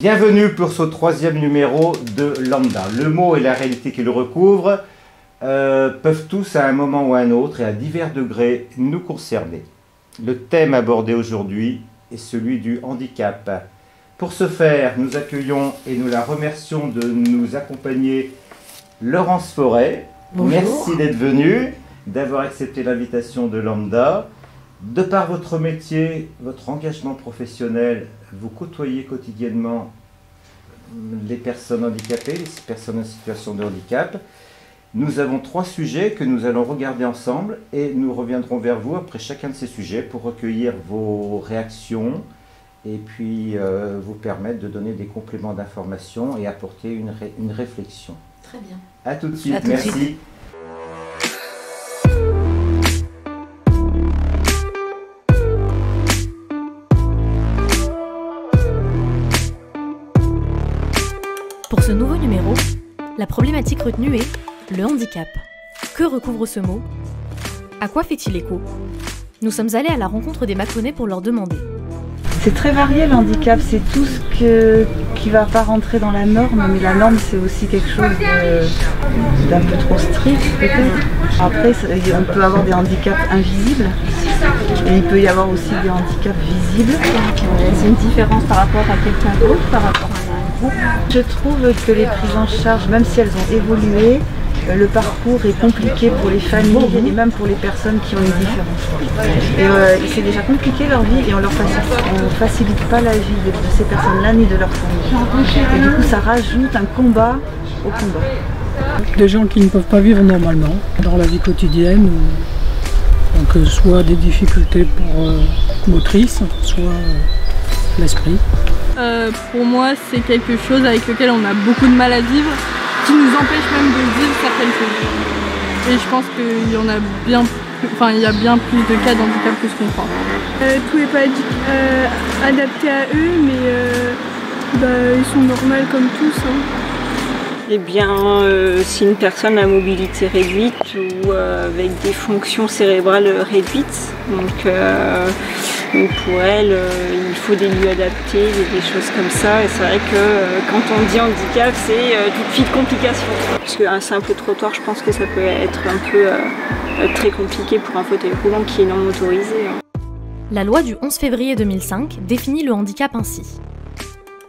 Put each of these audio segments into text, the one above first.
Bienvenue pour ce 3e numéro de Lambda. Le mot et la réalité qui le recouvrent peuvent tous à un moment ou à un autre et à divers degrés nous concerner. Le thème abordé aujourd'hui est celui du handicap. Pour ce faire, nous accueillons et nous la remercions de nous accompagner Laurence Forêt. Bonjour. Merci d'être venue, d'avoir accepté l'invitation de Lambda. De par votre métier, votre engagement professionnel, vous côtoyez quotidiennement les personnes handicapées, les personnes en situation de handicap. Nous avons 3 sujets que nous allons regarder ensemble et nous reviendrons vers vous après chacun de ces sujets pour recueillir vos réactions et puis vous permettre de donner des compléments d'information et apporter une réflexion. Très bien. À tout de suite, À tout de merci. suite. Pour ce nouveau numéro, la problématique retenue est le handicap. Que recouvre ce mot? À quoi fait-il écho? Nous sommes allés à la rencontre des Mâconnais pour leur demander. C'est très varié le handicap, c'est tout ce qui ne va pas rentrer dans la norme, mais la norme c'est aussi quelque chose d'un peu trop strict peut-être. Après on peut avoir des handicaps invisibles et il peut y avoir aussi des handicaps visibles. C'est une différence par rapport à quelqu'un d'autre, par rapport à un groupe. Je trouve que les prises en charge, même si elles ont évolué, le parcours est compliqué pour les familles et même pour les personnes qui ont une différence. Et c'est déjà compliqué leur vie et on ne facilite pas la vie de ces personnes-là ni de leur famille. Et du coup ça rajoute un combat au combat. Des gens qui ne peuvent pas vivre normalement dans la vie quotidienne, donc soit des difficultés motrices, soit l'esprit. Pour moi, c'est quelque chose avec lequel on a beaucoup de mal à vivre, qui nous empêche même de vivre certaines choses. Et je pense qu'il y en a bien plus, il y a bien plus de cas d'handicap que ce qu'on croit. Tout n'est pas adapté à eux, mais ils sont normaux comme tous. Eh bien, si une personne à mobilité réduite ou avec des fonctions cérébrales réduites, donc pour elle, il faut des lieux adaptés, des choses comme ça. Et c'est vrai que quand on dit handicap, c'est tout de suite complication. Parce qu'un simple trottoir, je pense que ça peut être un peu très compliqué pour un fauteuil roulant qui est non motorisé. La loi du 11 février 2005 définit le handicap ainsi.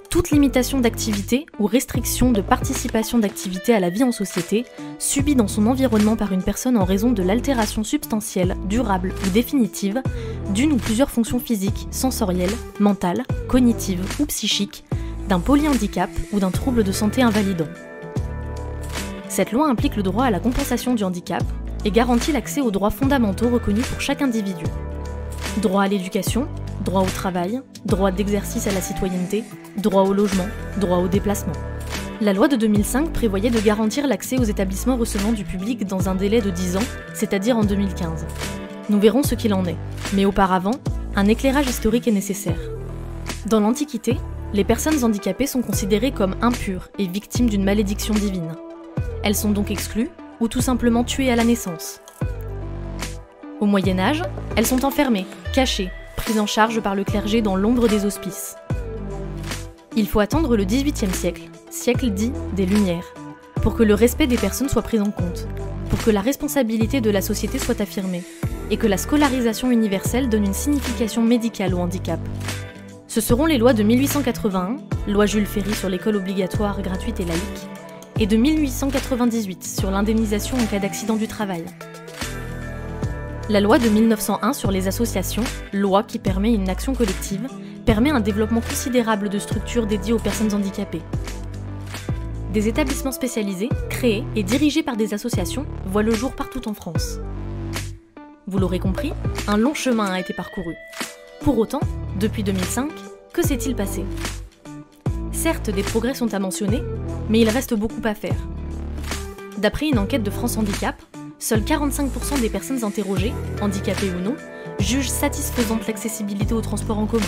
Toute limitation d'activité ou restriction de participation d'activité à la vie en société subie dans son environnement par une personne en raison de l'altération substantielle, durable ou définitive d'une ou plusieurs fonctions physiques, sensorielles, mentales, cognitives ou psychiques, d'un polyhandicap ou d'un trouble de santé invalidant. Cette loi implique le droit à la compensation du handicap et garantit l'accès aux droits fondamentaux reconnus pour chaque individu. Droit à l'éducation, droit au travail, droit d'exercice à la citoyenneté, droit au logement, droit au déplacement. La loi de 2005 prévoyait de garantir l'accès aux établissements recevant du public dans un délai de 10 ans, c'est-à-dire en 2015. Nous verrons ce qu'il en est, mais auparavant, un éclairage historique est nécessaire. Dans l'Antiquité, les personnes handicapées sont considérées comme impures et victimes d'une malédiction divine. Elles sont donc exclues ou tout simplement tuées à la naissance. Au Moyen-Âge, elles sont enfermées, cachées, prises en charge par le clergé dans l'ombre des hospices. Il faut attendre le XVIIIe siècle, siècle dit des Lumières, pour que le respect des personnes soit pris en compte, pour que la responsabilité de la société soit affirmée, et que la scolarisation universelle donne une signification médicale au handicap. Ce seront les lois de 1881, loi Jules Ferry sur l'école obligatoire, gratuite et laïque, et de 1898 sur l'indemnisation en cas d'accident du travail. La loi de 1901 sur les associations, loi qui permet une action collective, permet un développement considérable de structures dédiées aux personnes handicapées. Des établissements spécialisés, créés et dirigés par des associations, voient le jour partout en France. Vous l'aurez compris, un long chemin a été parcouru. Pour autant, depuis 2005, que s'est-il passé? Certes, des progrès sont à mentionner, mais il reste beaucoup à faire. D'après une enquête de France Handicap, seuls 45% des personnes interrogées, handicapées ou non, jugent satisfaisante l'accessibilité aux transports en commun.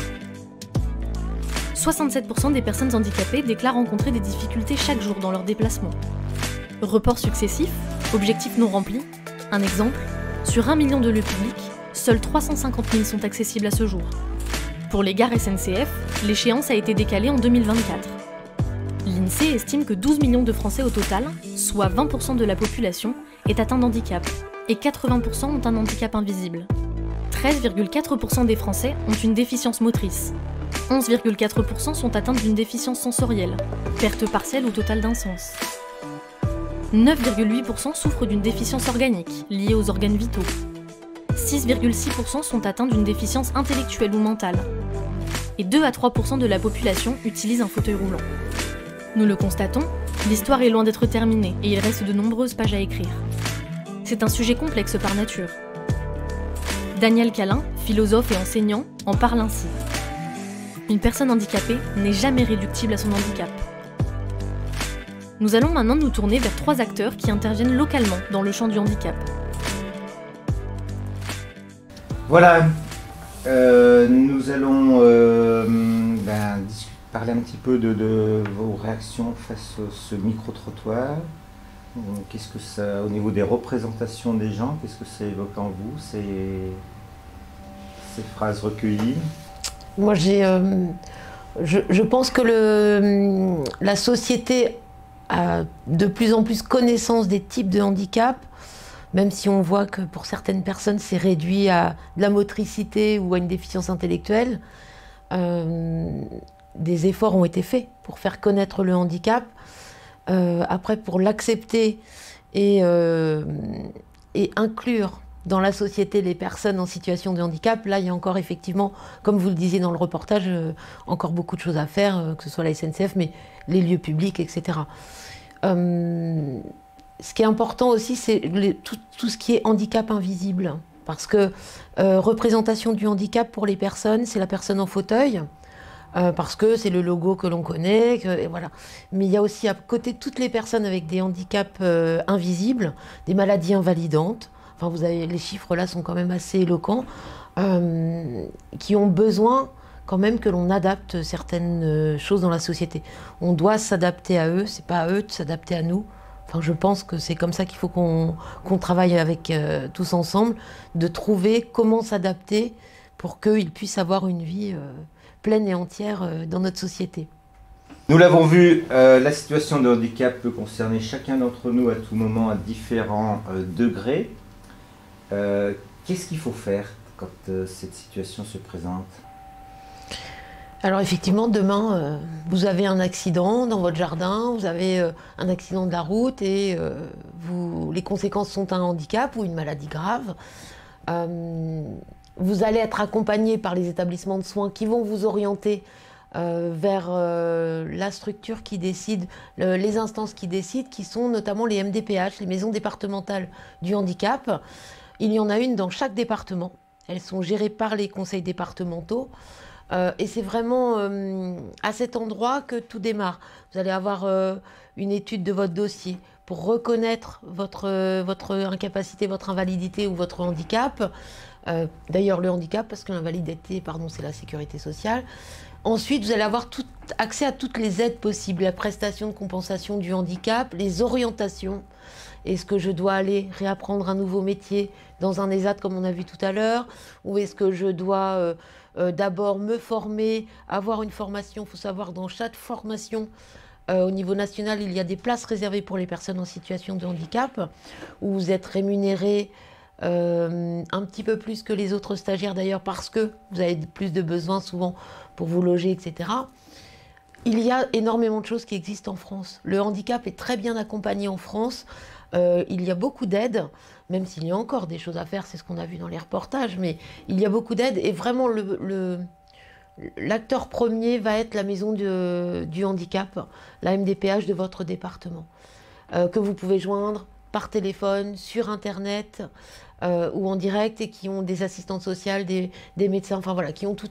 67% des personnes handicapées déclarent rencontrer des difficultés chaque jour dans leurs déplacements. Reports successifs, objectifs non remplis. Un exemple, sur 1 million de lieux publics, seuls 350 000 sont accessibles à ce jour. Pour les gares SNCF, l'échéance a été décalée en 2024. L'INSEE estime que 12 millions de Français au total, soit 20% de la population, est atteint d'handicap, et 80% ont un handicap invisible. 13,4% des Français ont une déficience motrice. 11,4% sont atteints d'une déficience sensorielle, perte partielle ou totale d'un sens. 9,8% souffrent d'une déficience organique, liée aux organes vitaux. 6,6% sont atteints d'une déficience intellectuelle ou mentale. Et 2 à 3% de la population utilisent un fauteuil roulant. Nous le constatons, l'histoire est loin d'être terminée et il reste de nombreuses pages à écrire. C'est un sujet complexe par nature. Daniel Calin, philosophe et enseignant, en parle ainsi. Une personne handicapée n'est jamais réductible à son handicap. Nous allons maintenant nous tourner vers 3 acteurs qui interviennent localement dans le champ du handicap. Voilà, nous allons parler un petit peu de vos réactions face à ce micro-trottoir. Qu'est-ce que ça, au niveau des représentations des gens, qu'est-ce que ça évoque en vous, ces phrases recueillies? Moi, je pense que la société a de plus en plus connaissance des types de handicap, même si on voit que pour certaines personnes, c'est réduit à de la motricité ou à une déficience intellectuelle. Des efforts ont été faits pour faire connaître le handicap. Après, pour l'accepter et inclure dans la société les personnes en situation de handicap, là, il y a encore effectivement, comme vous le disiez dans le reportage, encore beaucoup de choses à faire, que ce soit la SNCF, mais les lieux publics, etc. Ce qui est important aussi, c'est tout ce qui est handicap invisible. Parce que représentation du handicap pour les personnes, c'est la personne en fauteuil, parce que c'est le logo que l'on connaît, et voilà. Mais il y a aussi à côté toutes les personnes avec des handicaps invisibles, des maladies invalidantes. Enfin, vous avez, les chiffres là sont quand même assez éloquents, qui ont besoin quand même que l'on adapte certaines choses dans la société. On doit s'adapter à eux, c'est pas à eux de s'adapter à nous. Enfin, je pense que c'est comme ça qu'il faut qu'on travaille avec tous ensemble, de trouver comment s'adapter pour qu'ils puissent avoir une vie pleine et entière dans notre société. Nous l'avons vu, la situation de handicap peut concerner chacun d'entre nous à tout moment à différents degrés. Qu'est-ce qu'il faut faire quand cette situation se présente ? Alors effectivement, demain, vous avez un accident dans votre jardin, vous avez un accident de la route et les conséquences sont un handicap ou une maladie grave. Vous allez être accompagné par les établissements de soins qui vont vous orienter vers la structure qui décide, les instances qui décident, qui sont notamment les MDPH, les maisons départementales du handicap. Il y en a une dans chaque département. Elles sont gérées par les conseils départementaux. Et c'est vraiment à cet endroit que tout démarre. Vous allez avoir une étude de votre dossier pour reconnaître votre incapacité, votre invalidité ou votre handicap. D'ailleurs, le handicap, parce que l'invalidité, pardon, c'est la sécurité sociale. Ensuite, vous allez avoir accès à toutes les aides possibles, la prestation de compensation du handicap, les orientations. Est-ce que je dois aller réapprendre un nouveau métier dans un ESAT comme on a vu tout à l'heure? Ou est-ce que je dois d'abord me former, avoir une formation? Il faut savoir dans chaque formation, au niveau national, il y a des places réservées pour les personnes en situation de handicap, où vous êtes rémunérés un petit peu plus que les autres stagiaires d'ailleurs, parce que vous avez plus de besoins souvent pour vous loger, etc. Il y a énormément de choses qui existent en France. Le handicap est très bien accompagné en France. Il y a beaucoup d'aides, même s'il y a encore des choses à faire, c'est ce qu'on a vu dans les reportages, mais il y a beaucoup d'aides et vraiment l'acteur premier va être la maison du handicap, la MDPH de votre département, que vous pouvez joindre par téléphone, sur internet ou en direct, et qui ont des assistantes sociales, des médecins, enfin voilà, qui ont qui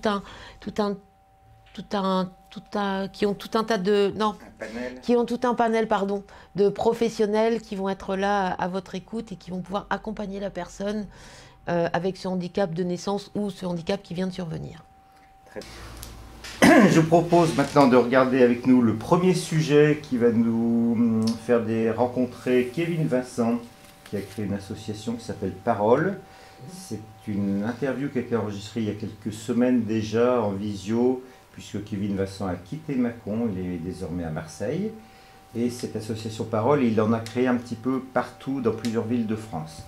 ont tout un panel de professionnels qui vont être là à votre écoute et qui vont pouvoir accompagner la personne avec ce handicap de naissance ou ce handicap qui vient de survenir. Très bien. Je vous propose maintenant de regarder avec nous le premier sujet qui va nous faire rencontrer Kevin Vincent, qui a créé une association qui s'appelle Parole. C'est une interview qui a été enregistrée il y a quelques semaines déjà en visio, puisque Kevin Vincent a quitté Mâcon, il est désormais à Marseille. Et cette association Parole, il en a créé un petit peu partout dans plusieurs villes de France.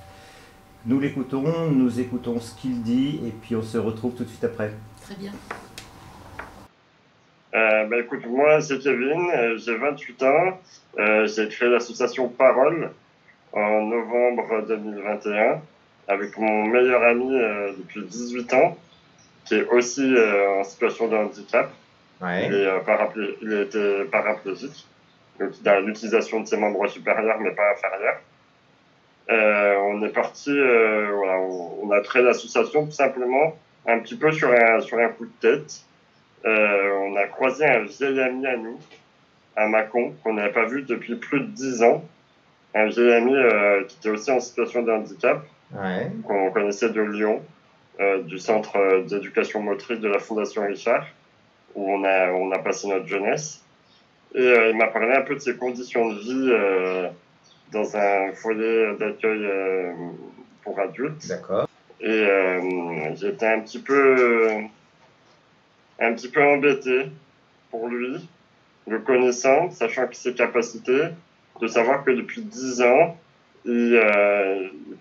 Nous l'écoutons, nous écoutons ce qu'il dit, et puis on se retrouve tout de suite après. Très bien. Écoute, moi c'est Kevin, j'ai 28 ans, j'ai créé l'association Parole en novembre 2021 avec mon meilleur ami depuis 18 ans, qui est aussi en situation de handicap. Ouais. Il était paraplégique, donc il a l'utilisation de ses membres supérieurs mais pas inférieurs. On est parti, voilà, on a créé l'association tout simplement un petit peu sur un coup de tête. On a croisé un vieil ami à nous, à Mâcon, qu'on n'avait pas vu depuis plus de 10 ans. Un vieil ami qui était aussi en situation de handicap, Ouais. qu'on connaissait de Lyon, du centre d'éducation motrice de la Fondation Richard, où on a passé notre jeunesse. Et il m'a parlé un peu de ses conditions de vie dans un foyer d'accueil pour adultes. D'accord. Et j'étais un petit peu embêté pour lui, le connaissant, sachant que ses capacités, de savoir que depuis 10 ans, il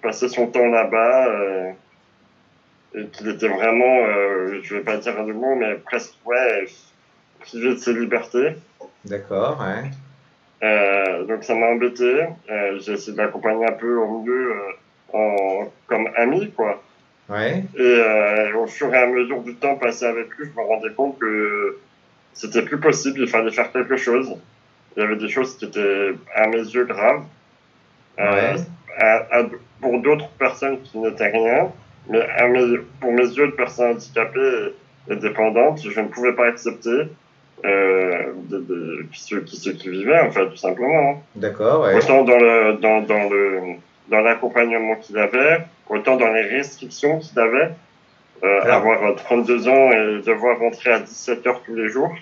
passait son temps là-bas et qu'il était vraiment, je vais pas dire le mot, mais presque, ouais, privé de ses libertés. D'accord, ouais. Donc ça m'a embêté. J'ai essayé de l'accompagner un peu au mieux comme ami, quoi. Ouais. Et au fur et à mesure du temps passé avec lui, je me rendais compte que c'était plus possible, il fallait faire quelque chose. Il y avait des choses qui étaient à mes yeux graves. Ouais. Pour d'autres personnes qui n'étaient rien, mais pour mes yeux de personnes handicapées et dépendantes, je ne pouvais pas accepter qui vivaient, en fait, tout simplement. Hein. D'accord, ouais. Autant dans l'accompagnement qu'il avait, autant dans les restrictions qu'il avait. Avoir 32 ans et devoir rentrer à 17h tous les jours.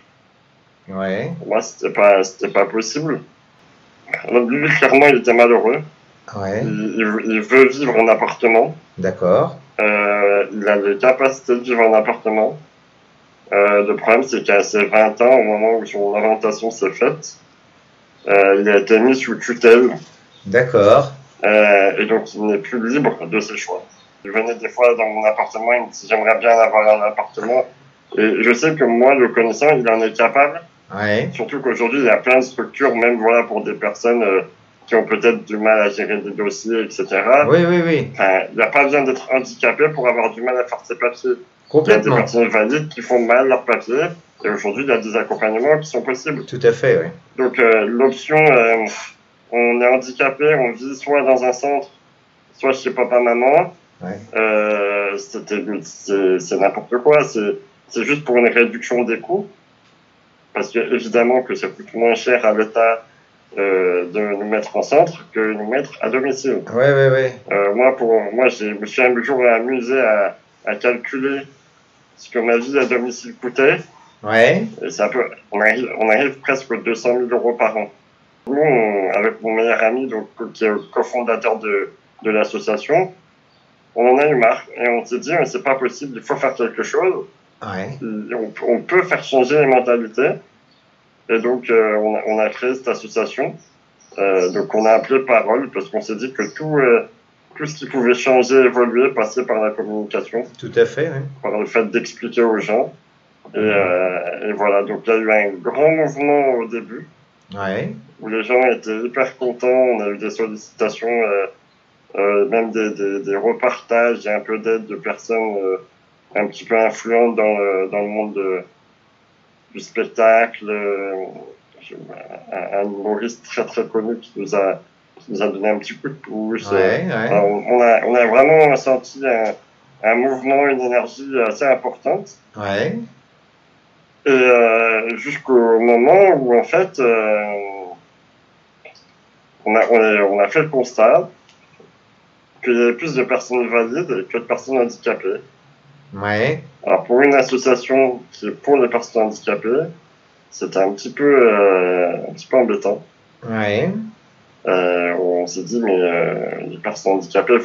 Ouais. Pour moi, c'était pas possible. Lui, clairement, il était malheureux. Ouais. Il veut vivre en appartement. D'accord. Il a les capacités de vivre en appartement. Le problème, c'est qu'à ses 20 ans, au moment où son orientation s'est faite, il a été mis sous tutelle. D'accord. Et donc, il n'est plus libre de ses choix. Il venait des fois dans mon appartement, il me dit j'aimerais bien avoir un appartement. Et je sais que moi, le connaissant, il en est capable. Ouais. Surtout qu'aujourd'hui, il y a plein de structures, même voilà, pour des personnes qui ont peut-être du mal à gérer des dossiers, etc. Oui, oui, oui. Enfin, il n'y a pas besoin d'être handicapé pour avoir du mal à faire ses papiers. Complètement. Il y a des personnes valides qui font mal leurs papiers. Et aujourd'hui, il y a des accompagnements qui sont possibles. Tout à fait, oui. Donc, l'option, on est handicapé, on vit soit dans un centre, soit chez papa-maman. Ouais. C'est n'importe quoi. C'est juste pour une réduction des coûts. Parce que évidemment que ça coûte moins cher à l'État de nous mettre en centre que de nous mettre à domicile. Ouais, ouais, ouais. Moi, je me suis un jour amusé à calculer ce que ma vie à domicile coûtait. Ouais. Et on arrive presque aux 200 000 euros par an. Nous, avec mon meilleur ami, donc, qui est le cofondateur de l'association, on en a eu marre et on s'est dit mais c'est pas possible, il faut faire quelque chose. Ouais. On peut faire changer les mentalités. Et donc on a créé cette association. Donc on a appelé Parole parce qu'on s'est dit que tout ce qui pouvait changer, évoluer, passait par la communication. Tout à fait, oui. Par le fait d'expliquer aux gens. Et voilà, donc il y a eu un grand mouvement au début. Ouais. Où les gens étaient hyper contents. On a eu des sollicitations, même des repartages et un peu d'aide de personnes un petit peu influentes dans le monde du spectacle. Un humoriste très très connu qui nous a donné un petit coup de pouce. Ouais, ouais. On a vraiment senti un mouvement, une énergie assez importante. Ouais. Et jusqu'au moment où en fait on a fait le constat qu'il y avait plus de personnes valides que de personnes handicapées. Ouais. Alors pour une association qui est pour les personnes handicapées, c'était un petit peu embêtant. Ouais. On s'est dit mais les personnes handicapées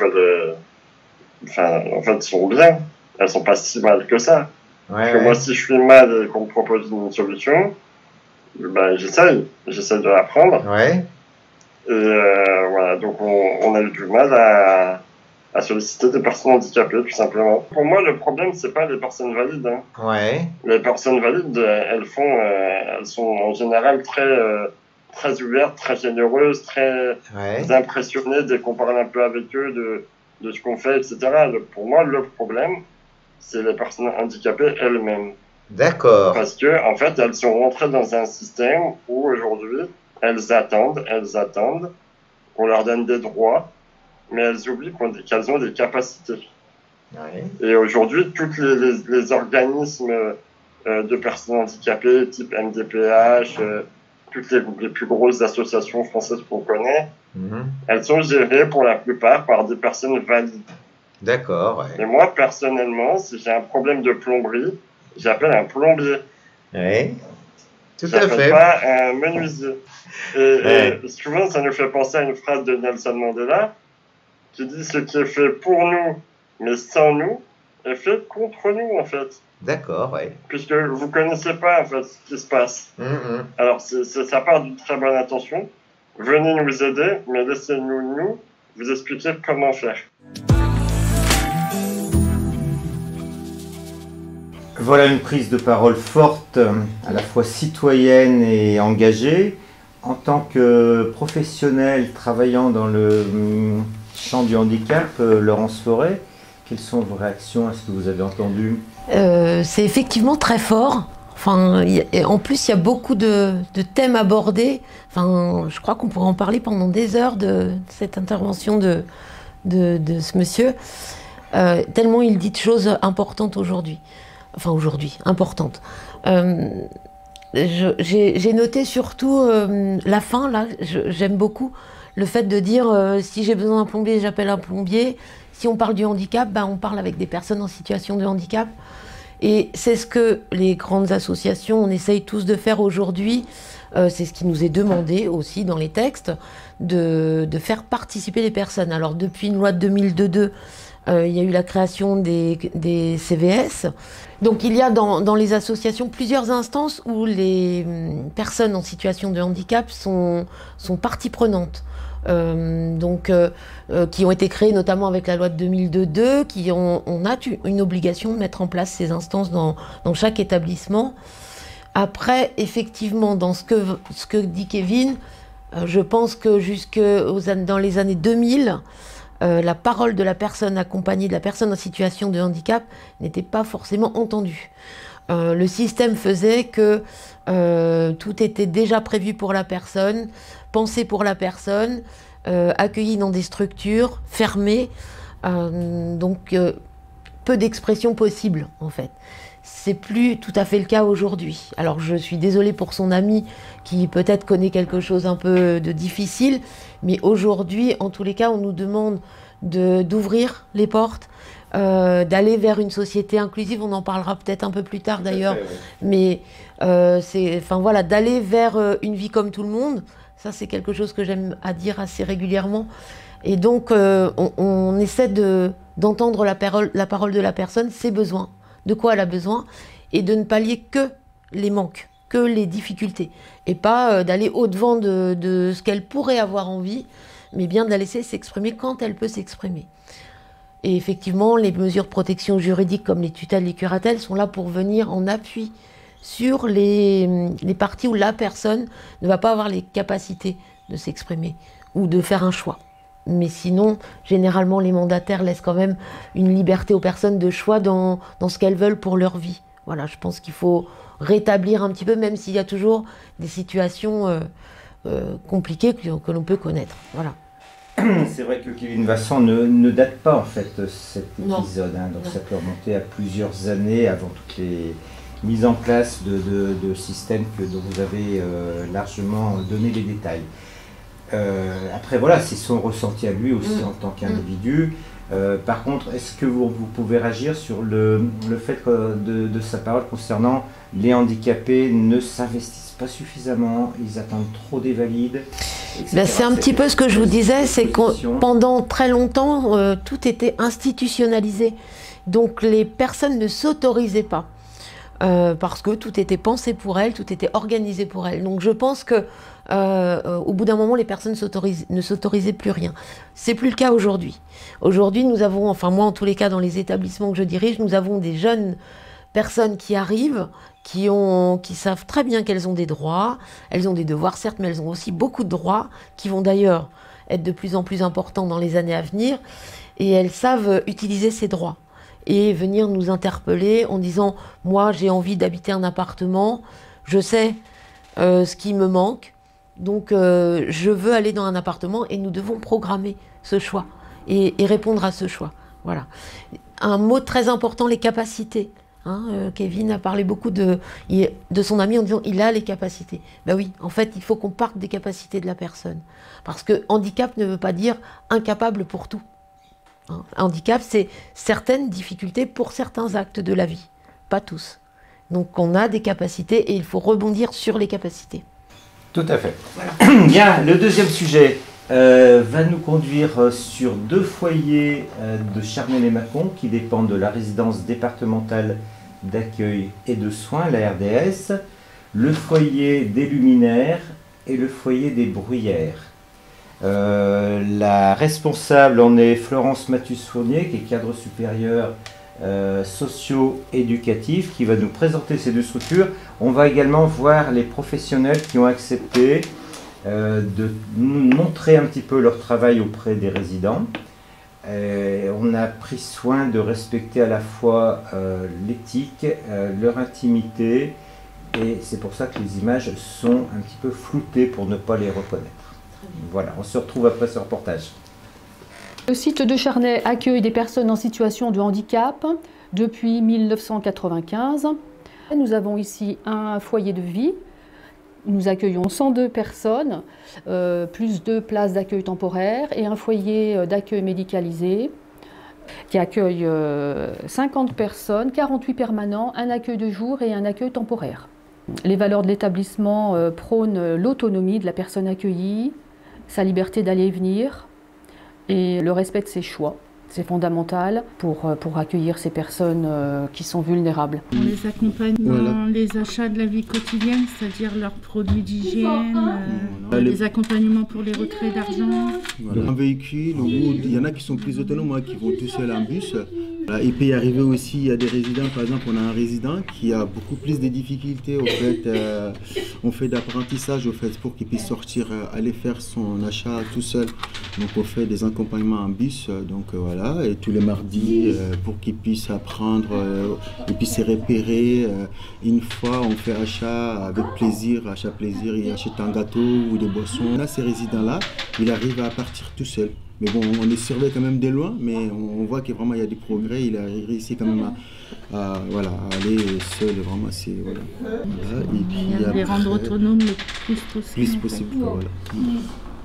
enfin, en fait, sont bien. Elles sont pas si mal que ça. Ouais, Parce que moi, si je suis mal et qu'on me propose une solution, ben, j'essaye de la prendre. Ouais. Et voilà, donc on a eu du mal à solliciter des personnes handicapées, tout simplement. Pour moi, le problème, c'est pas les personnes valides. Hein. Ouais. Les personnes valides, elles sont en général très ouvertes, très généreuses, très impressionnées dès qu'on parle un peu avec eux de ce qu'on fait, etc. Pour moi, le problème, c'est les personnes handicapées elles-mêmes. D'accord. Parce que, en fait, elles sont rentrées dans un système où aujourd'hui, elles attendent qu'on leur donne des droits, mais elles oublient qu'elles ont des capacités. Ouais. Et aujourd'hui, tous les organismes de personnes handicapées, type MDPH, toutes les plus grosses associations françaises qu'on connaît, elles sont gérées pour la plupart par des personnes valides. D'accord, ouais. Et moi, personnellement, si j'ai un problème de plomberie, j'appelle un plombier. Oui, tout à fait. J'appelle pas un menuisier. Et souvent, ça nous fait penser à une phrase de Nelson Mandela qui dit « Ce qui est fait pour nous, mais sans nous, est fait contre nous, en fait. » D'accord, oui. Puisque vous connaissez pas, en fait, ce qui se passe. Alors, ça part d'une très bonne intention. Venez nous aider, mais laissez-nous vous expliquer comment faire. Voilà une prise de parole forte, à la fois citoyenne et engagée. En tant que professionnel travaillant dans le champ du handicap, Laurence Forêt, quelles sont vos réactions à ce que vous avez entendu? C'est effectivement très fort. Enfin, en plus, il y a beaucoup de thèmes abordés. Enfin, je crois qu'on pourrait en parler pendant des heures de cette intervention de ce monsieur. Tellement il dit de choses importantes aujourd'hui. Enfin, aujourd'hui, importantes. J'ai noté surtout la fin, là, j'aime beaucoup le fait de dire si j'ai besoin d'un plombier, j'appelle un plombier. Si on parle du handicap, ben, on parle avec des personnes en situation de handicap. Et c'est ce que les grandes associations, on essaye tous de faire aujourd'hui. C'est ce qui nous est demandé aussi dans les textes, de faire participer les personnes. Alors depuis une loi de 2002, il y a eu la création des CVS. Donc il y a dans les associations plusieurs instances où les personnes en situation de handicap sont partie prenante. Qui ont été créées notamment avec la loi de 2002, on a une obligation de mettre en place ces instances dans chaque établissement. Après, effectivement, dans ce que dit Kevin, je pense que dans les années 2000, la parole de la personne accompagnée, de la personne en situation de handicap, n'était pas forcément entendue. Le système faisait que tout était déjà prévu pour la personne, pensé pour la personne, accueilli dans des structures fermées, donc peu d'expression possible en fait. C'est plus tout à fait le cas aujourd'hui. Alors je suis désolée pour son ami qui peut-être connaît quelque chose un peu de difficile, mais aujourd'hui, en tous les cas, on nous demande d'ouvrir les portes, d'aller vers une société inclusive. On en parlera peut-être un peu plus tard d'ailleurs, mais voilà, d'aller vers une vie comme tout le monde. Ça, c'est quelque chose que j'aime à dire assez régulièrement. Et donc, on essaie d'entendre la parole de la personne, ses besoins, de quoi elle a besoin, et de ne pallier que les manques, que les difficultés. Et pas d'aller au-devant de ce qu'elle pourrait avoir envie, mais bien de la laisser s'exprimer quand elle peut s'exprimer. Et effectivement, les mesures de protection juridique comme les tutelles, les curatelles sont là pour venir en appui sur les parties où la personne ne va pas avoir les capacités de s'exprimer ou de faire un choix. Mais sinon, généralement, les mandataires laissent quand même une liberté aux personnes de choix dans ce qu'elles veulent pour leur vie. Voilà, je pense qu'il faut rétablir un petit peu, même s'il y a toujours des situations compliquées que l'on peut connaître. Voilà. C'est vrai que Kevin Vasson ne date pas en fait cet épisode, hein, donc ça peut remonter à plusieurs années avant toutes les mises en place de systèmes dont vous avez largement donné les détails. Après voilà, c'est son ressenti à lui aussi en tant qu'individu. Par contre, est-ce que vous pouvez réagir sur le fait de sa parole concernant les handicapés ne s'investissent pas suffisamment, ils attendent trop des valides etc. C'est un petit peu ce que je vous disais, c'est que pendant très longtemps, tout était institutionnalisé. Donc les personnes ne s'autorisaient pas. Parce que tout était pensé pour elles, tout était organisé pour elles. Donc je pense que au bout d'un moment, les personnes ne s'autorisaient plus rien. C'est plus le cas aujourd'hui. Aujourd'hui, nous avons, enfin moi en tous les cas dans les établissements que je dirige, nous avons des jeunes personnes qui arrivent, qui savent très bien qu'elles ont des droits. Elles ont des devoirs certes, mais elles ont aussi beaucoup de droits qui vont d'ailleurs être de plus en plus importants dans les années à venir. Et elles savent utiliser ces droits et venir nous interpeller en disant « Moi, j'ai envie d'habiter un appartement, je sais ce qui me manque, donc je veux aller dans un appartement » et nous devons programmer ce choix et répondre à ce choix. Voilà. Un mot très important, les capacités. Kevin a parlé beaucoup de son ami en disant « Il a les capacités ». Ben oui, en fait, il faut qu'on parte des capacités de la personne. Parce que handicap ne veut pas dire incapable pour tout. Handicap, c'est certaines difficultés pour certains actes de la vie, pas tous. Donc on a des capacités et il faut rebondir sur les capacités. Tout à fait. Voilà. Bien, le deuxième sujet va nous conduire sur 2 foyers de Charnay-les-Mâcons qui dépendent de la résidence départementale d'accueil et de soins, la RDS, le foyer des Luminaires et le foyer des Bruyères. La responsable en est Florence Mathus-Fournier, qui est cadre supérieur socio-éducatif, qui va nous présenter ces 2 structures. On va également voir les professionnels qui ont accepté de nous montrer un petit peu leur travail auprès des résidents. On a pris soin de respecter à la fois l'éthique, leur intimité, et c'est pour ça que les images sont un petit peu floutées pour ne pas les reconnaître. Voilà, on se retrouve après ce reportage. Le site de Charnay accueille des personnes en situation de handicap depuis 1995. Nous avons ici un foyer de vie. Nous accueillons 102 personnes, plus 2 places d'accueil temporaire et un foyer d'accueil médicalisé qui accueille 50 personnes, 48 permanents, un accueil de jour et un accueil temporaire. Les valeurs de l'établissement prônent l'autonomie de la personne accueillie, sa liberté d'aller et venir et le respect de ses choix. C'est fondamental pour accueillir ces personnes qui sont vulnérables. On les accompagne dans les achats de la vie quotidienne, c'est-à-dire leurs produits d'hygiène, les accompagnements pour les retraits d'argent. Un véhicule, où il y en a qui sont plus autonomes, qui vont tout seuls en bus. Il peut y arriver aussi, il y a des résidents, par exemple, on a un résident qui a beaucoup plus de difficultés, au fait, on fait d'apprentissage au fait, pour qu'il puisse sortir, aller faire son achat tout seul. Donc on fait des accompagnements en bus, donc voilà, et tous les mardis, pour qu'il puisse apprendre, et puis se repérer. Une fois, on fait achat avec plaisir, il achète un gâteau ou des boissons. Là, ces résidents-là, il arrive à partir tout seul. Mais bon, on les surveille quand même de loin, mais on voit qu'il vraiment il y a des progrès. Il a réussi quand même à aller seul, vraiment. Voilà. Et puis, les rendre autonomes le plus possible. Voilà.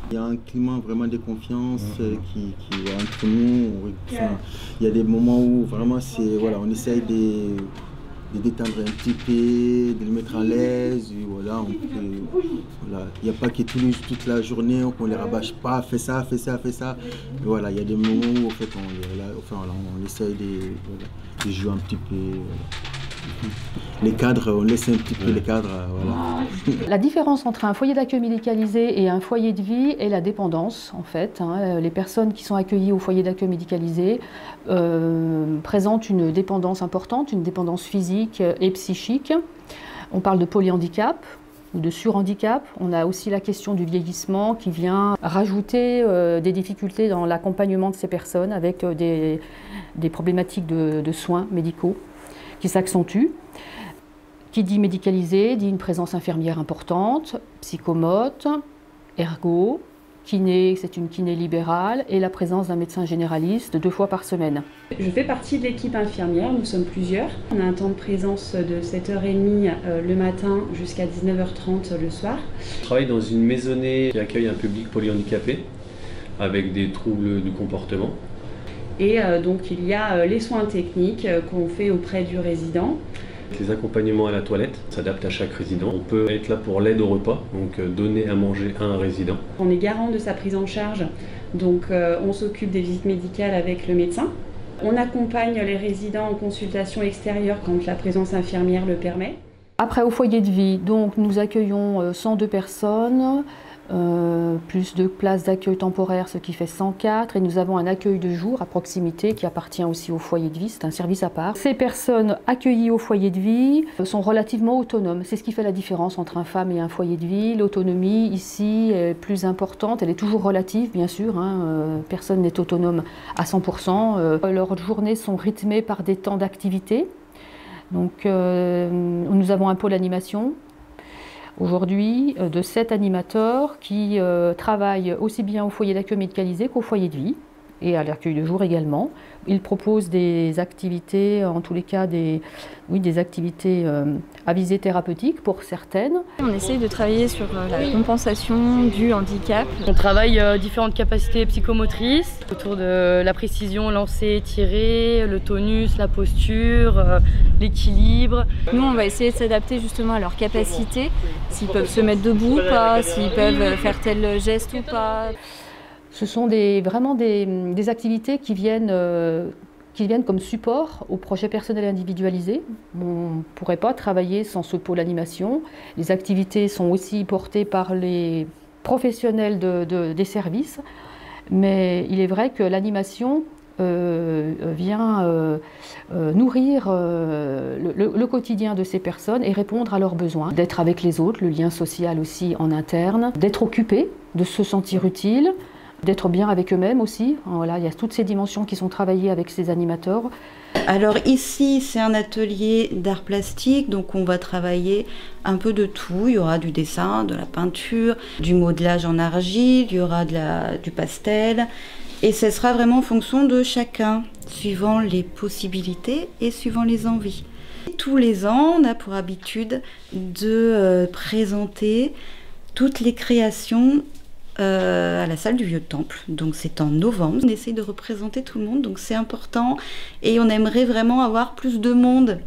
Il y a un climat vraiment de confiance qui entre nous. Il y a des moments où vraiment on essaye de détendre un petit peu, de le mettre à l'aise. Voilà, il n'y a pas que toute la journée qu'on les rabâche pas, fais ça. Et voilà, il y a des moments où en fait, on essaye de jouer un petit peu. Les cadres, on laisse un petit peu les cadres. Voilà. La différence entre un foyer d'accueil médicalisé et un foyer de vie est la dépendance, en fait. Les personnes qui sont accueillies au foyer d'accueil médicalisé présentent une dépendance importante, une dépendance physique et psychique. On parle de polyhandicap ou de surhandicap. On a aussi la question du vieillissement qui vient rajouter des difficultés dans l'accompagnement de ces personnes avec des problématiques de soins médicaux qui s'accentuent. Qui dit médicalisé, dit une présence infirmière importante, psychomote, ergo, kiné, c'est une kiné libérale, et la présence d'un médecin généraliste 2 fois par semaine. Je fais partie de l'équipe infirmière, nous sommes plusieurs. On a un temps de présence de 7h30 le matin jusqu'à 19h30 le soir. Je travaille dans une maisonnée qui accueille un public polyhandicapé avec des troubles du comportement. Et donc il y a les soins techniques qu'on fait auprès du résident. Les accompagnements à la toilette s'adaptent à chaque résident. On peut être là pour l'aide au repas, donc donner à manger à un résident. On est garant de sa prise en charge, donc on s'occupe des visites médicales avec le médecin. On accompagne les résidents en consultation extérieure quand la présence infirmière le permet. Après, au foyer de vie, donc, nous accueillons 102 personnes, plus de places d'accueil temporaire, ce qui fait 104. Et nous avons un accueil de jour à proximité qui appartient aussi au foyer de vie, c'est un service à part. Ces personnes accueillies au foyer de vie sont relativement autonomes. C'est ce qui fait la différence entre un FAM et un foyer de vie. L'autonomie ici est plus importante, elle est toujours relative bien sûr, personne n'est autonome à 100%. Leurs journées sont rythmées par des temps d'activité. Donc nous avons un pôle animation aujourd'hui de 7 animateurs qui travaillent aussi bien au foyer d'accueil médicalisé qu'au foyer de vie et à l'accueil de jour également. Ils proposent des activités, en tous les cas des activités à visée thérapeutique pour certaines. On essaye de travailler sur la compensation du handicap. On travaille différentes capacités psychomotrices autour de la précision, lancer, tirer, le tonus, la posture, l'équilibre. Nous, on va essayer de s'adapter justement à leurs capacités, s'ils peuvent se mettre debout ou pas, s'ils peuvent faire tel geste ou pas. Ce sont vraiment des activités qui viennent comme support au projet personnel individualisé. On ne pourrait pas travailler sans ce pôle animation. Les activités sont aussi portées par les professionnels des services, mais il est vrai que l'animation vient nourrir le quotidien de ces personnes et répondre à leurs besoins, d'être avec les autres, le lien social aussi en interne, d'être occupé, de se sentir utile, d'être bien avec eux-mêmes aussi. Voilà, il y a toutes ces dimensions qui sont travaillées avec ces animateurs. Alors ici, c'est un atelier d'art plastique, donc on va travailler un peu de tout. Il y aura du dessin, de la peinture, du modelage en argile, il y aura du pastel. Et ce sera vraiment en fonction de chacun, suivant les possibilités et suivant les envies. Tous les ans, on a pour habitude de présenter toutes les créations à la salle du Vieux Temple, donc c'est en novembre. On essaye de représenter tout le monde, donc c'est important et on aimerait vraiment avoir plus de monde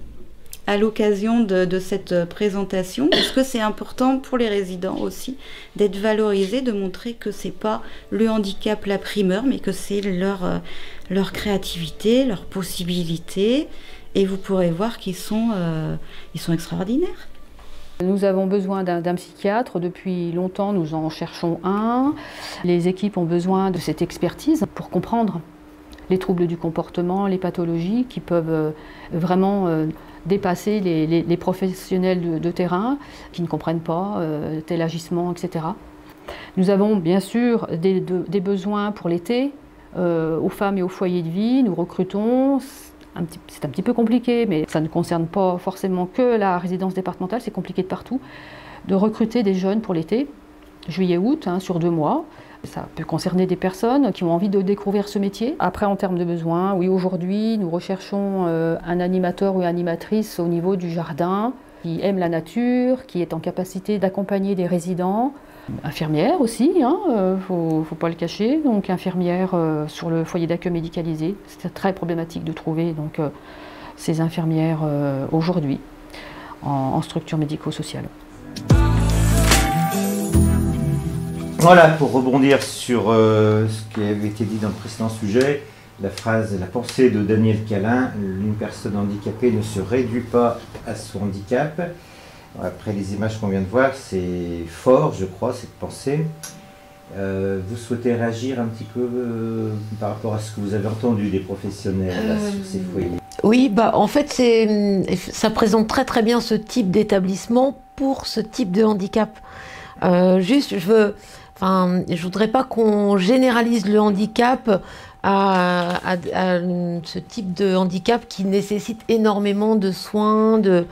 à l'occasion de cette présentation, parce que c'est important pour les résidents aussi d'être valorisés, de montrer que c'est pas le handicap la primeur, mais que c'est leur créativité, leurs possibilités, et vous pourrez voir qu'ils sont extraordinaires. Nous avons besoin d'un psychiatre. Depuis longtemps, nous en cherchons un. Les équipes ont besoin de cette expertise pour comprendre les troubles du comportement, les pathologies qui peuvent vraiment dépasser les professionnels de terrain qui ne comprennent pas tel agissement, etc. Nous avons bien sûr des besoins pour l'été, aux femmes et aux foyers de vie. Nous recrutons. C'est un petit peu compliqué, mais ça ne concerne pas forcément que la résidence départementale, c'est compliqué de partout, de recruter des jeunes pour l'été, juillet-août, sur 2 mois. Ça peut concerner des personnes qui ont envie de découvrir ce métier. Après, en termes de besoins, oui, aujourd'hui, nous recherchons un animateur ou une animatrice au niveau du jardin, qui aime la nature, qui est en capacité d'accompagner des résidents. Infirmière aussi, faut pas le cacher, donc infirmière sur le foyer d'accueil médicalisé. C'est très problématique de trouver donc, ces infirmières aujourd'hui en structure médico-sociale. Voilà, pour rebondir sur ce qui avait été dit dans le précédent sujet, la pensée de Daniel Calin, une personne handicapée ne se réduit pas à son handicap. Après les images qu'on vient de voir, c'est fort, je crois, cette pensée. Vous souhaitez réagir un petit peu par rapport à ce que vous avez entendu des professionnels sur ces foyers? Oui, en fait, ça présente très très bien ce type d'établissement pour ce type de handicap. Je voudrais pas qu'on généralise le handicap à ce type de handicap qui nécessite énormément de soins, de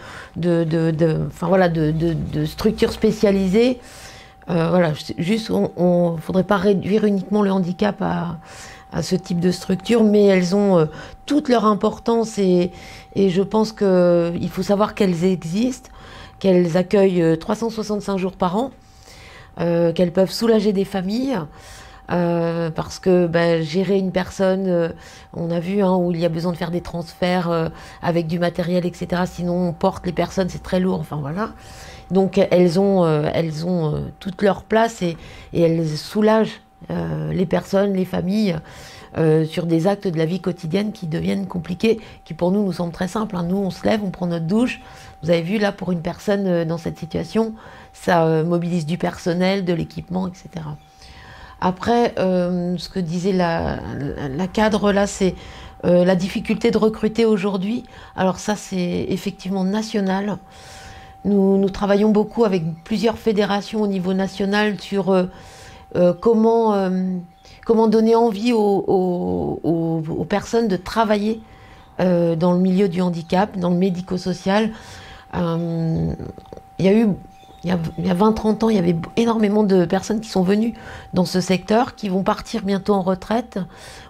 structures spécialisées. Juste, on faudrait pas réduire uniquement le handicap à ce type de structure, mais elles ont toute leur importance et je pense qu'il faut savoir qu'elles existent, qu'elles accueillent 365 jours par an, qu'elles peuvent soulager des familles. parce que gérer une personne, on a vu où il y a besoin de faire des transferts avec du matériel, etc. Sinon on porte les personnes, c'est très lourd, enfin voilà. Donc elles ont toute leur place et elles soulagent les personnes, les familles sur des actes de la vie quotidienne qui deviennent compliqués, qui pour nous semblent très simples. Nous on se lève, on prend notre douche. Vous avez vu là, pour une personne dans cette situation, ça mobilise du personnel, de l'équipement, etc. Après, ce que disait la cadre là, c'est la difficulté de recruter aujourd'hui. Alors ça, c'est effectivement national. Nous travaillons beaucoup avec plusieurs fédérations au niveau national sur comment donner envie aux personnes de travailler dans le milieu du handicap, dans le médico-social. Il y a 20-30 ans, il y avait énormément de personnes qui sont venues dans ce secteur, qui vont partir bientôt en retraite.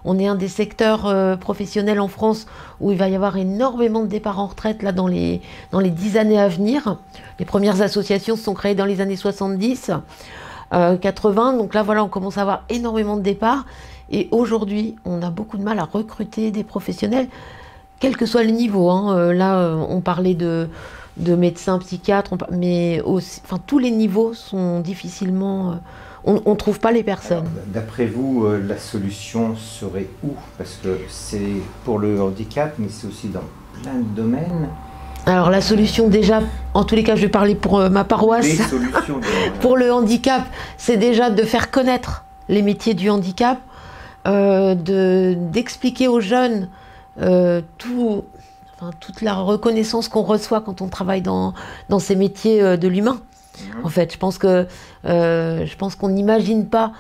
On est un des secteurs professionnels en France où il va y avoir énormément de départs en retraite là, dans les 10 années à venir. Les premières associations se sont créées dans les années 70, 80. Donc là, voilà, on commence à avoir énormément de départs. Et aujourd'hui, on a beaucoup de mal à recruter des professionnels, quel que soit le niveau. Là, on parlait de médecins, psychiatres, mais aussi, tous les niveaux sont difficilement... on ne trouve pas les personnes. D'après vous, la solution serait où? Parce que c'est pour le handicap, mais c'est aussi dans plein de domaines. Alors la solution déjà, en tous les cas je vais parler pour ma paroisse, les solutions pour le handicap, c'est déjà de faire connaître les métiers du handicap, d'expliquer aux jeunes toute la reconnaissance qu'on reçoit quand on travaille dans ces métiers de l'humain. En fait, je pense qu'on n'imagine pas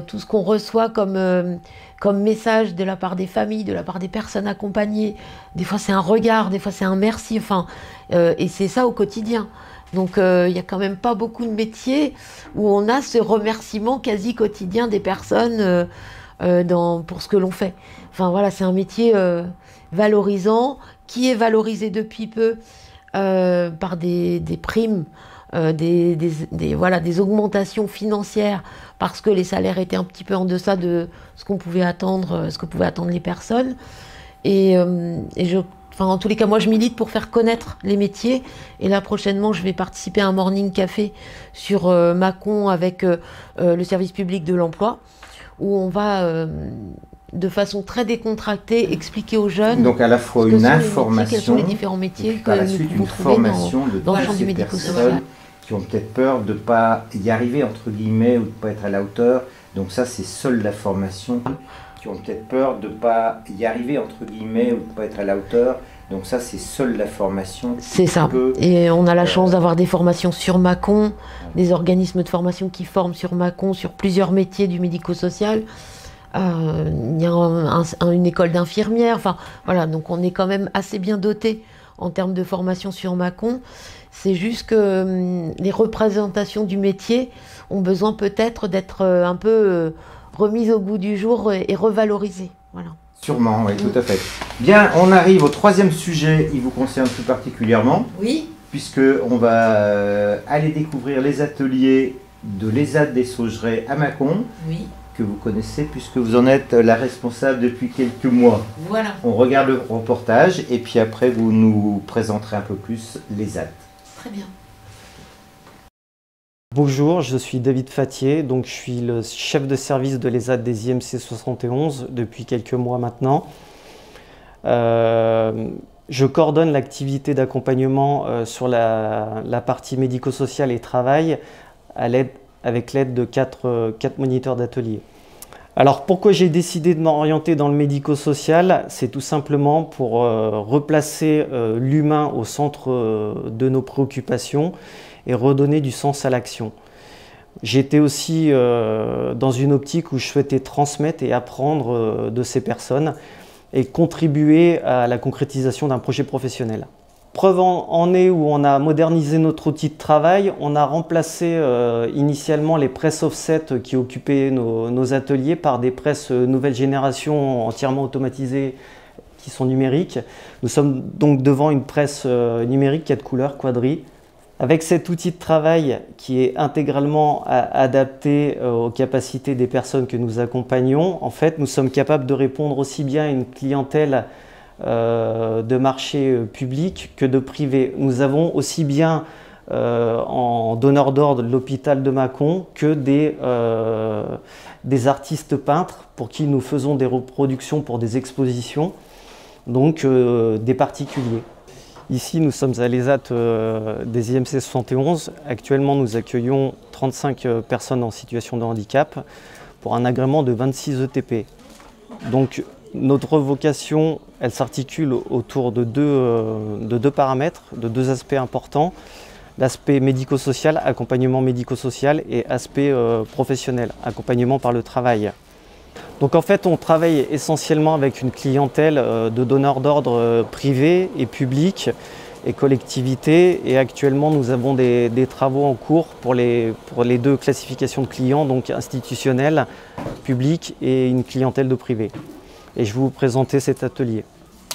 tout ce qu'on reçoit comme message de la part des familles, de la part des personnes accompagnées. Des fois c'est un regard, des fois c'est un merci, et c'est ça au quotidien. Donc il n'y a quand même pas beaucoup de métiers où on a ce remerciement quasi quotidien des personnes pour ce que l'on fait. Enfin voilà, c'est un métier valorisant, qui est valorisé depuis peu par des primes, des augmentations financières, parce que les salaires étaient un petit peu en deçà de ce qu'on pouvait attendre, ce que pouvaient attendre les personnes. En tous les cas, moi je milite pour faire connaître les métiers. Et là prochainement, je vais participer à un morning café sur Mâcon avec le service public de l'emploi, où on va de façon très décontractée expliquer aux jeunes. Donc à la fois une information, quels sont les différents métiers que nous pouvons trouver dans le champ du médico-social. Qui ont peut-être peur de ne pas y arriver, entre guillemets, ou de ne pas être à la hauteur. Donc ça, c'est seule la formation. Qui ont peut-être peur de ne pas y arriver, entre guillemets, ou de ne pas être à la hauteur. Donc ça, c'est seule la formation. C'est ça. Et on a la chance d'avoir des formations sur Mâcon, des organismes de formation qui forment sur Mâcon, sur plusieurs métiers du médico-social. Il y a une école d'infirmières. Enfin, voilà, donc on est quand même assez bien doté en termes de formation sur Mâcon. C'est juste que les représentations du métier ont besoin peut-être d'être un peu remises au goût du jour et revalorisées. Voilà. Sûrement, oui, tout à fait. Bien, on arrive au troisième sujet, il vous concerne plus particulièrement. Oui. Puisqu'on va aller découvrir les ateliers de l'ESAT des Saugerets à Mâcon. Oui. Que vous connaissez puisque vous en êtes la responsable depuis quelques mois. Voilà. On regarde le reportage et puis après vous nous présenterez un peu plus l'ESAT. Très bien. Bonjour, je suis David Fattier, donc je suis le chef de service de l'ESAT des IMC 71 depuis quelques mois maintenant. Je coordonne l'activité d'accompagnement sur la partie médico-sociale et travail avec l'aide de 4 moniteurs d'atelier. Alors pourquoi j'ai décidé de m'orienter dans le médico-social? C'est tout simplement pour replacer l'humain au centre de nos préoccupations et redonner du sens à l'action. J'étais aussi dans une optique où je souhaitais transmettre et apprendre de ces personnes et contribuer à la concrétisation d'un projet professionnel. Preuve en est où on a modernisé notre outil de travail, on a remplacé initialement les presses offset qui occupaient nos ateliers par des presses nouvelle génération entièrement automatisées qui sont numériques. Nous sommes donc devant une presse numérique 4 couleurs, quadri, Avec cet outil de travail qui est intégralement adapté aux capacités des personnes que nous accompagnons, en fait, nous sommes capables de répondre aussi bien à une clientèle de marché public que de privé. Nous avons aussi bien en donneur d'ordre de l'hôpital de Mâcon que des artistes peintres pour qui nous faisons des reproductions pour des expositions, donc des particuliers. Ici, nous sommes à l'ESAT des IMC 71. Actuellement, nous accueillons 35 personnes en situation de handicap pour un agrément de 26 ETP. Donc, notre vocation, elle s'articule autour de deux paramètres, de deux aspects importants. L'aspect médico-social, accompagnement médico-social, et aspect professionnel, accompagnement par le travail. Donc en fait, on travaille essentiellement avec une clientèle de donneurs d'ordre privés et publics et collectivités. Et actuellement, nous avons des travaux en cours pour les deux classifications de clients, donc institutionnels, publics et une clientèle de privé. Et je vais vous présenter cet atelier.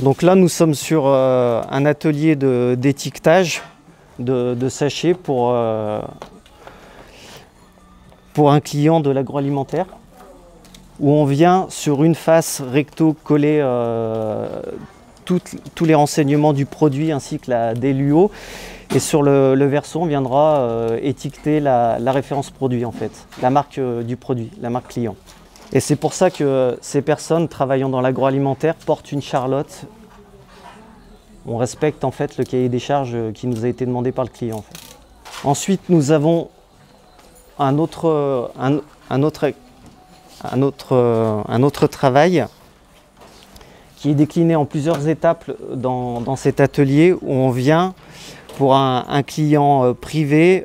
Donc là, nous sommes sur un atelier d'étiquetage de sachets pour un client de l'agroalimentaire, où on vient sur une face recto coller tous les renseignements du produit ainsi que la DLUO, et sur le verso on viendra étiqueter la référence produit, en fait, la marque du produit, la marque client. Et c'est pour ça que ces personnes travaillant dans l'agroalimentaire portent une charlotte. On respecte en fait le cahier des charges qui nous a été demandé par le client. En fait. Ensuite, nous avons un autre travail qui est décliné en plusieurs étapes dans cet atelier, où on vient pour un client privé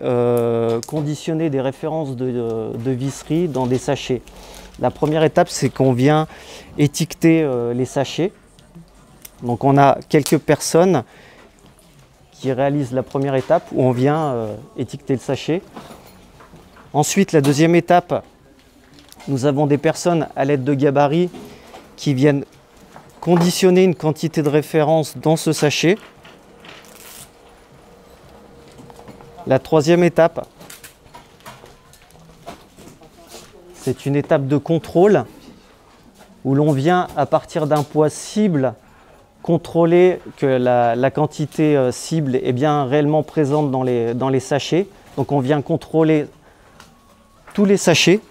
conditionner des références de visserie dans des sachets. La première étape, c'est qu'on vient étiqueter les sachets. Donc on a quelques personnes qui réalisent la première étape, où on vient étiqueter le sachet. Ensuite, la deuxième étape, nous avons des personnes à l'aide de gabarits qui viennent conditionner une quantité de référence dans ce sachet. La troisième étape, c'est une étape de contrôle où l'on vient, à partir d'un poids cible, contrôler que la quantité cible est bien réellement présente dans les sachets. Donc on vient contrôler tous les sachets.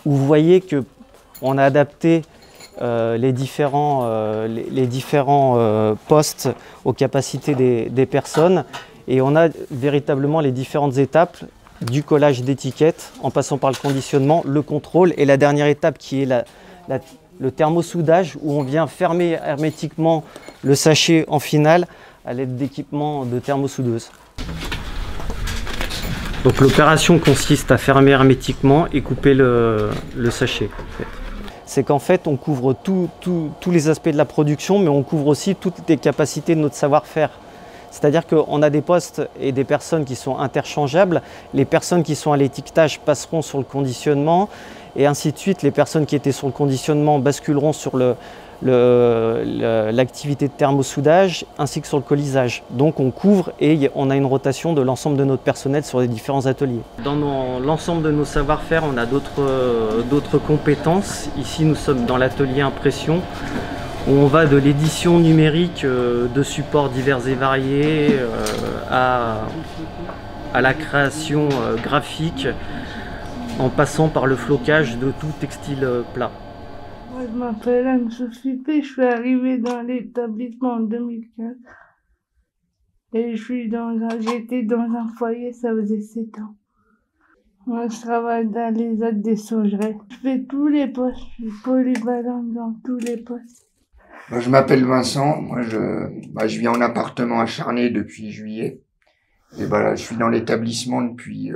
Vous voyez qu'on a adapté les différents postes aux capacités des personnes, et on a véritablement les différentes étapes du collage d'étiquettes en passant par le conditionnement, le contrôle, et la dernière étape qui est le thermosoudage, où on vient fermer hermétiquement le sachet en finale à l'aide d'équipements de thermosoudeuse. Donc l'opération consiste à fermer hermétiquement et couper le sachet. C'est qu'en fait on couvre tous les aspects de la production, mais on couvre aussi toutes les capacités de notre savoir-faire. C'est-à-dire qu'on a des postes et des personnes qui sont interchangeables. Les personnes qui sont à l'étiquetage passeront sur le conditionnement, et ainsi de suite. Les personnes qui étaient sur le conditionnement basculeront sur l'activité de thermosoudage ainsi que sur le colisage. Donc on couvre et on a une rotation de l'ensemble de notre personnel sur les différents ateliers. Dans l'ensemble de nos savoir-faire, on a d'autres compétences. Ici, nous sommes dans l'atelier impression, où on va de l'édition numérique de supports divers et variés à la création graphique, en passant par le flocage de tout textile plat. Moi, je m'appelle Anne-Sophie P. Je suis arrivée dans l'établissement en 2015. Et j'étais dans un foyer, ça faisait 7 ans. Moi, je travaille dans les aides des saugerets. Je fais tous les postes, je suis polyvalente dans tous les postes. Moi, je m'appelle Vincent. Moi, je vis en appartement à Charnay depuis juillet. Et voilà, je suis dans l'établissement depuis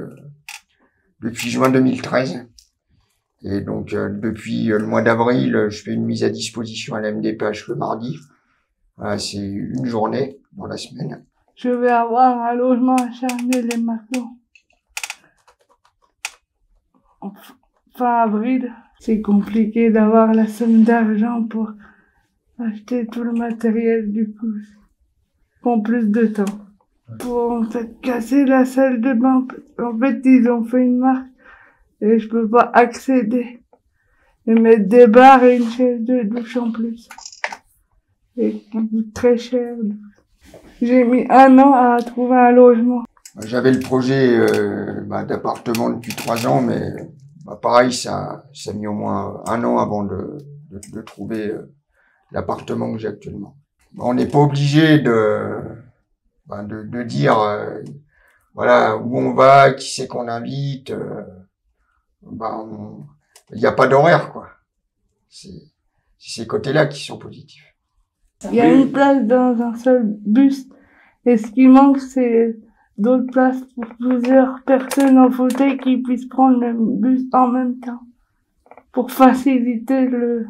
juin 2013. Et donc, depuis le mois d'avril, je fais une mise à disposition à la MDPH le mardi. Voilà, c'est une journée dans la semaine. Je vais avoir un logement à Charnay-les-Mâcon. Fin avril, c'est compliqué d'avoir la somme d'argent pour acheter tout le matériel du coup. prend plus de temps. Pour en fait casser la salle de bain, en fait ils ont fait une marque et je peux pas accéder. Et mettre des barres et une chaise de douche en plus. Et qui coûte très cher. J'ai mis 1 an à trouver un logement. J'avais le projet d'appartement depuis 3 ans, mais pareil, ça a mis au moins 1 an avant de trouver l'appartement que j'ai actuellement. On n'est pas obligé de dire voilà où on va, qui c'est qu'on invite. Il n'y a pas d'horaire, quoi. C'est ces côtés-là qui sont positifs. Il y a une place dans un seul bus, et ce qui manque, c'est d'autres places pour plusieurs personnes en fauteuil qui puissent prendre le bus en même temps, pour faciliter le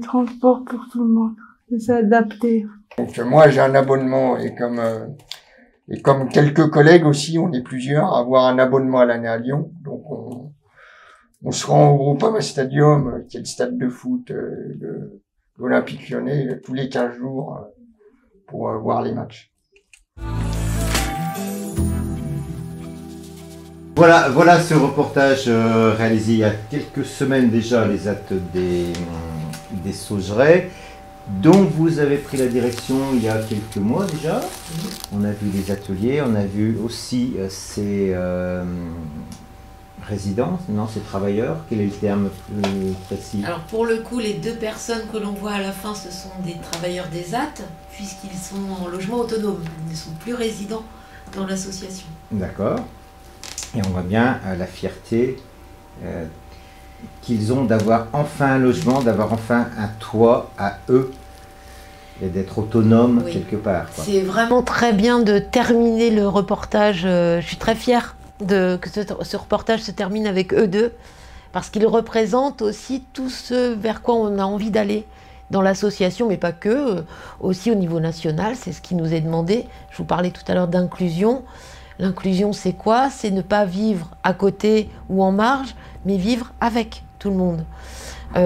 transport pour tout le monde, et s'adapter. Donc moi, j'ai un abonnement, et comme quelques collègues aussi, on est plusieurs à avoir un abonnement à l'année à Lyon, donc on se rend au Groupama Stadium, qui est le stade de foot de l'Olympique Lyonnais, tous les 15 jours pour voir les matchs. Voilà ce reportage réalisé il y a quelques semaines déjà, les actes des Saugerets, dont vous avez pris la direction il y a quelques mois déjà. On a vu les ateliers, on a vu aussi ces résidents, non, ces travailleurs, quel est le terme plus précis? Alors pour le coup, les 2 personnes que l'on voit à la fin, ce sont des travailleurs des ZAT, puisqu'ils sont en logement autonome, ils ne sont plus résidents dans l'association. D'accord. Et on voit bien la fierté qu'ils ont d'avoir enfin un logement, d'avoir enfin un toit à eux, et d'être autonomes quelque part. C'est vraiment très bien de terminer le reportage, je suis très fière que ce reportage se termine avec eux 2, parce qu'ils représentent aussi tout ce vers quoi on a envie d'aller dans l'association, mais pas que, aussi au niveau national, c'est ce qui nous est demandé. Je vous parlais tout à l'heure d'inclusion. L'inclusion, c'est quoi? C'est ne pas vivre à côté ou en marge, mais vivre avec tout le monde.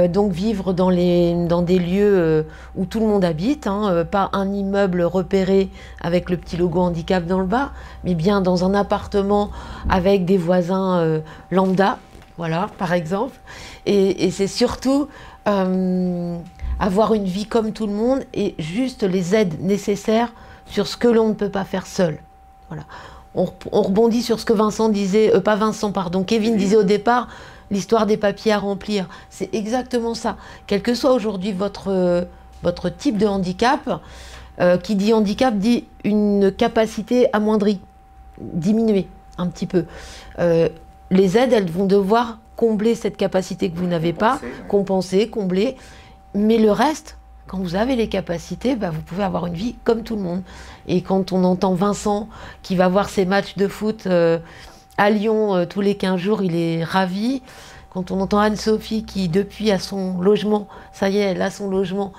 Donc vivre dans des lieux où tout le monde habite, pas un immeuble repéré avec le petit logo handicap dans le bas, mais bien dans un appartement avec des voisins lambda, voilà, par exemple. Et c'est surtout avoir une vie comme tout le monde et juste les aides nécessaires sur ce que l'on ne peut pas faire seul. Voilà. On rebondit sur ce que Vincent disait, Kevin disait au départ, l'histoire des papiers à remplir. C'est exactement ça. Quel que soit aujourd'hui votre type de handicap, qui dit handicap dit une capacité amoindrie, diminuée un petit peu. Les aides, elles vont devoir combler cette capacité que vous n'avez pas, compenser, combler. Mais le reste, quand vous avez les capacités, vous pouvez avoir une vie comme tout le monde. Et quand on entend Vincent qui va voir ses matchs de foot à Lyon tous les 15 jours, il est ravi. Quand on entend Anne-Sophie qui, depuis, a son logement, ça y est, elle a son logement,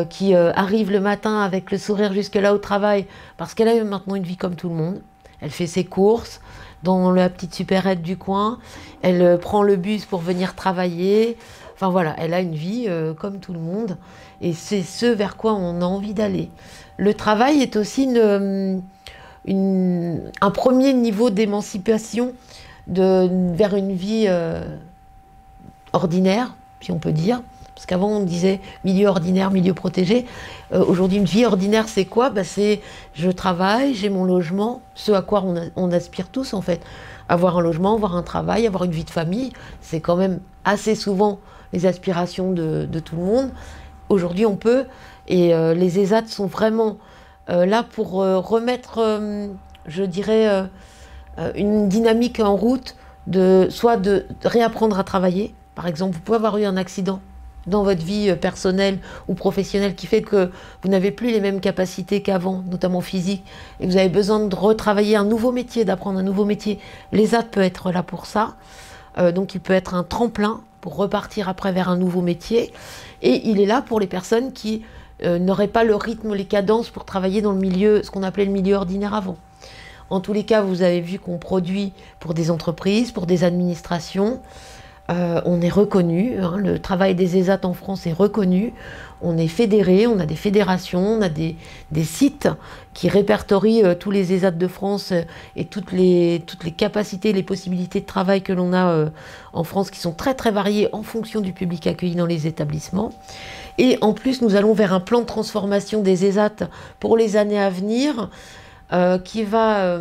qui arrive le matin avec le sourire jusque-là au travail, parce qu'elle a maintenant une vie comme tout le monde. Elle fait ses courses dans la petite supérette du coin, elle prend le bus pour venir travailler. Enfin voilà, elle a une vie comme tout le monde. Et c'est ce vers quoi on a envie d'aller. Le travail est aussi un premier niveau d'émancipation vers une vie ordinaire, si on peut dire. Parce qu'avant, on disait milieu ordinaire, milieu protégé. Aujourd'hui, une vie ordinaire, c'est quoi? C'est je travaille, j'ai mon logement, ce à quoi on aspire tous, en fait. Avoir un logement, avoir un travail, avoir une vie de famille, c'est quand même assez souvent les aspirations de tout le monde. Aujourd'hui, on peut. Et les ESAT sont vraiment là pour remettre, je dirais, une dynamique en route, soit de réapprendre à travailler. Par exemple, vous pouvez avoir eu un accident dans votre vie personnelle ou professionnelle qui fait que vous n'avez plus les mêmes capacités qu'avant, notamment physiques, et vous avez besoin de retravailler un nouveau métier, d'apprendre un nouveau métier. L'ESAT peut être là pour ça. Donc il peut être un tremplin pour repartir après vers un nouveau métier. Et il est là pour les personnes qui n'auraient pas le rythme, les cadences pour travailler dans le milieu, ce qu'on appelait le milieu ordinaire avant. En tous les cas, vous avez vu qu'on produit pour des entreprises, pour des administrations, On est reconnu, hein, le travail des ESAT en France est reconnu. On est fédéré, on a des fédérations, on a des sites qui répertorient tous les ESAT de France et toutes les capacités, les possibilités de travail que l'on a en France qui sont très très variées en fonction du public accueilli dans les établissements. Et en plus, nous allons vers un plan de transformation des ESAT pour les années à venir qui va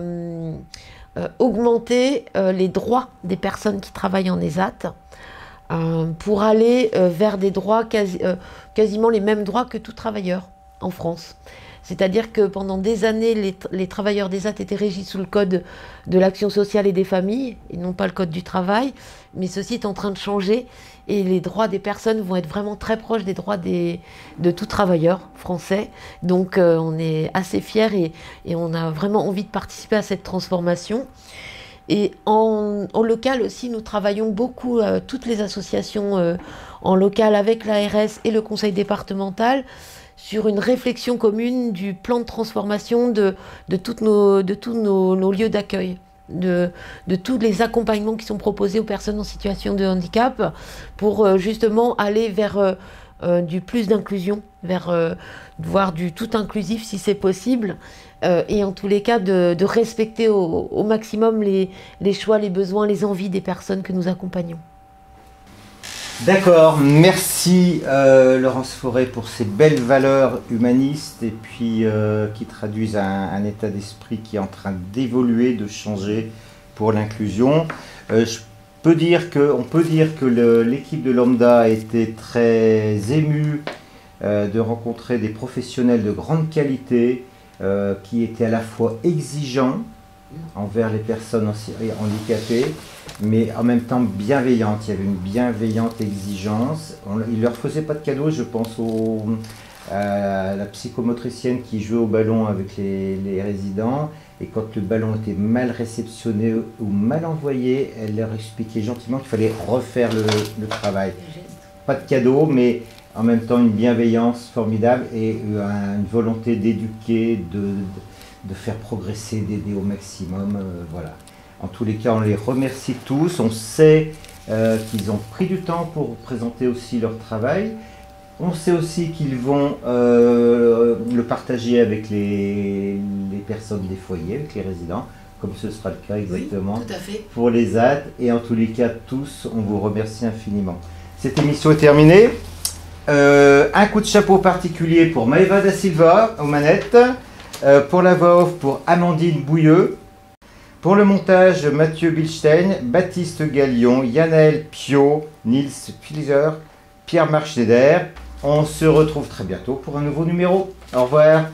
augmenter les droits des personnes qui travaillent en ESAT pour aller vers des droits quasiment les mêmes droits que tout travailleur en France. C'est-à-dire que pendant des années, les travailleurs d'ESAT étaient régis sous le code de l'action sociale et des familles, et non pas le code du travail, mais ceci est en train de changer, et les droits des personnes vont être vraiment très proches des droits de tout travailleur français. Donc on est assez fiers et on a vraiment envie de participer à cette transformation. Et en local aussi, nous travaillons beaucoup, toutes les associations en local avec l'ARS et le conseil départemental, sur une réflexion commune du plan de transformation de tous nos lieux d'accueil, de tous les accompagnements qui sont proposés aux personnes en situation de handicap pour justement aller vers du plus d'inclusion, vers voire du tout inclusif si c'est possible, et en tous les cas de respecter au maximum les choix, les besoins, les envies des personnes que nous accompagnons. D'accord, merci Laurence Forêt pour ces belles valeurs humanistes et puis qui traduisent un état d'esprit qui est en train d'évoluer, de changer pour l'inclusion. On peut dire que l'équipe de Lambda a été très émue de rencontrer des professionnels de grande qualité qui étaient à la fois exigeants envers les personnes handicapées, mais en même temps bienveillante. Il y avait une bienveillante exigence. Il ne leur faisait pas de cadeaux, je pense à la psychomotricienne qui jouait au ballon avec les résidents, et quand le ballon était mal réceptionné ou mal envoyé, elle leur expliquait gentiment qu'il fallait refaire le travail. Pas de cadeaux, mais en même temps une bienveillance formidable et une volonté d'éduquer, de faire progresser, d'aider au maximum. Voilà. En tous les cas, on les remercie tous. On sait qu'ils ont pris du temps pour présenter aussi leur travail. On sait aussi qu'ils vont le partager avec les personnes des foyers, avec les résidents, comme ce sera le cas exactement oui, tout à fait. Pour les ZAD. Et en tous les cas, tous, on vous remercie infiniment. Cette émission est terminée. Un coup de chapeau particulier pour Maëva da Silva aux manettes, pour la voix off pour Amandine Bouilleux, pour le montage Mathieu Bilstein, Baptiste Gallion, Yannel Pio, Nils Filzer, Pierre Marchneider. On se retrouve très bientôt pour un nouveau numéro. Au revoir.